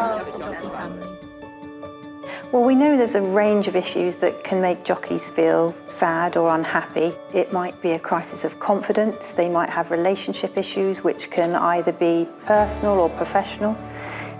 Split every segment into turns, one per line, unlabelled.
are the Jockey family?
Well, we know there's a range of issues that can make jockeys feel sad or unhappy. It might be a crisis of confidence. They might have relationship issues, which can either be personal or professional.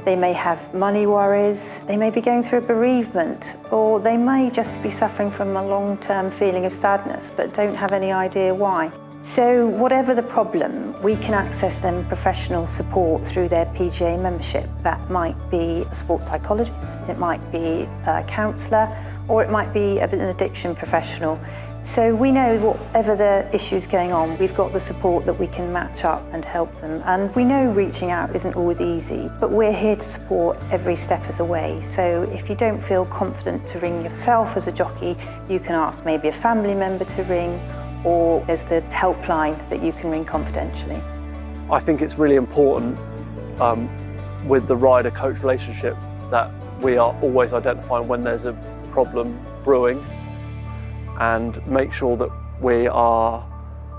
They may have money worries. They may be going through a bereavement, or they may just be suffering from a long-term feeling of sadness, but don't have any idea why. So whatever the problem, we can access them professional support through their PGA membership. That might be a sports psychologist, it might be a counsellor, or it might be an addiction professional. So we know whatever the issue's going on, we've got the support that we can match up and help them. And we know reaching out isn't always easy, but we're here to support every step of the way. So if you don't feel confident to ring yourself as a jockey, you can ask maybe a family member to ring, or there's the helpline that you can ring confidentially.
I think it's really important with the rider-coach relationship that we are always identifying when there's a problem brewing and make sure that we are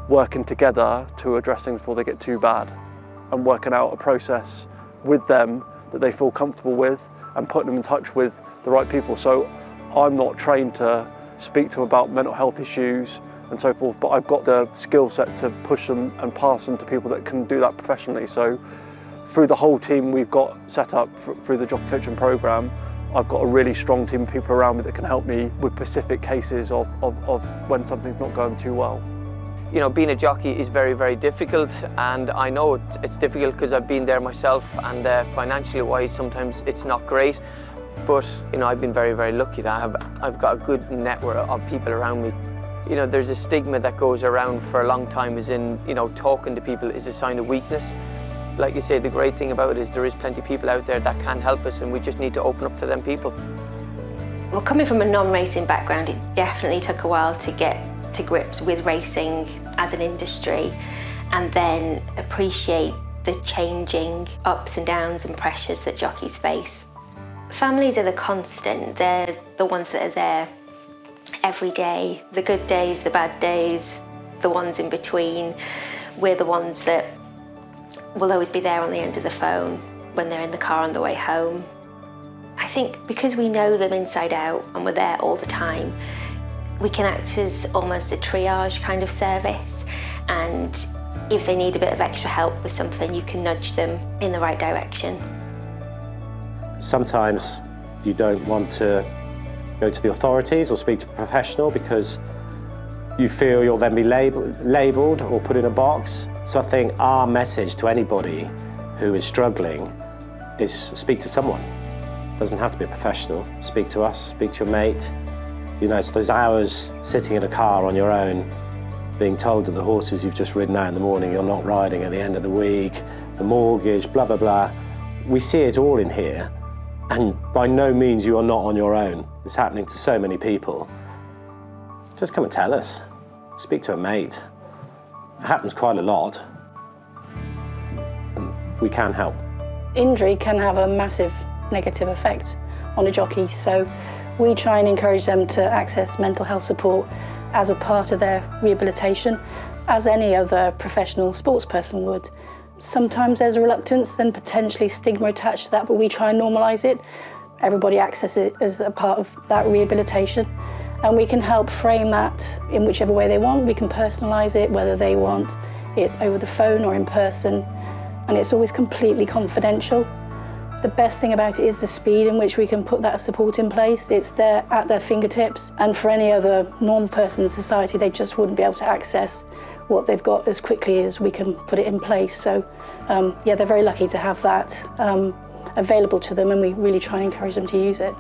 working together to address things before they get too bad and working out a process with them that they feel comfortable with and putting them in touch with the right people. So I'm not trained to speak to them about mental health issues and so forth, but I've got the skill set to push them and pass them to people that can do that professionally. So through the whole team we've got set up through the jockey coaching programme, I've got a really strong team of people around me that can help me with specific cases of when something's not going too well.
You know, being a jockey is very, very difficult, and I know it's difficult because I've been there myself, and financially wise sometimes it's not great. But you know, I've been very, very lucky that I've got a good network of people around me. You know, there's a stigma that goes around for a long time, as in, you know, talking to people is a sign of weakness. Like you say, the great thing about it is there is plenty of people out there that can help us, and we just need to open up to them people.
Well, coming from a non-racing background, it definitely took a while to get to grips with racing as an industry and then appreciate the changing ups and downs and pressures that jockeys face. Families are the constant. They're the ones that are there every day, the good days, the bad days, the ones in between. We're the ones that will always be there on the end of the phone when they're in the car on the way home. I think because we know them inside out and we're there all the time, we can act as almost a triage kind of service, and if they need a bit of extra help with something, you can nudge them in the right direction.
Sometimes you don't want to go to the authorities or speak to a professional because you feel you'll then be labelled or put in a box. So I think our message to anybody who is struggling is speak to someone. It doesn't have to be a professional. Speak to us, speak to your mate. You know, it's those hours sitting in a car on your own, being told that the horses you've just ridden out in the morning you're not riding at the end of the week, the mortgage, blah, blah, blah. We see it all in here, and by no means you are not on your own. It's happening to so many people. Just come and tell us. Speak to a mate. It happens quite a lot, and we can help.
Injury can have a massive negative effect on a jockey, so we try and encourage them to access mental health support as a part of their rehabilitation, as any other professional sports person would. Sometimes there's a reluctance and potentially stigma attached to that, but we try and normalise it. Everybody accesses it as a part of that rehabilitation, and we can help frame that in whichever way they want. We can personalise it, whether they want it over the phone or in person, and it's always completely confidential. The best thing about it is the speed in which we can put that support in place. It's there at their fingertips, and for any other normal person in society, they just wouldn't be able to access what they've got as quickly as we can put it in place. So yeah, they're very lucky to have that available to them, and we really try and encourage them to use it.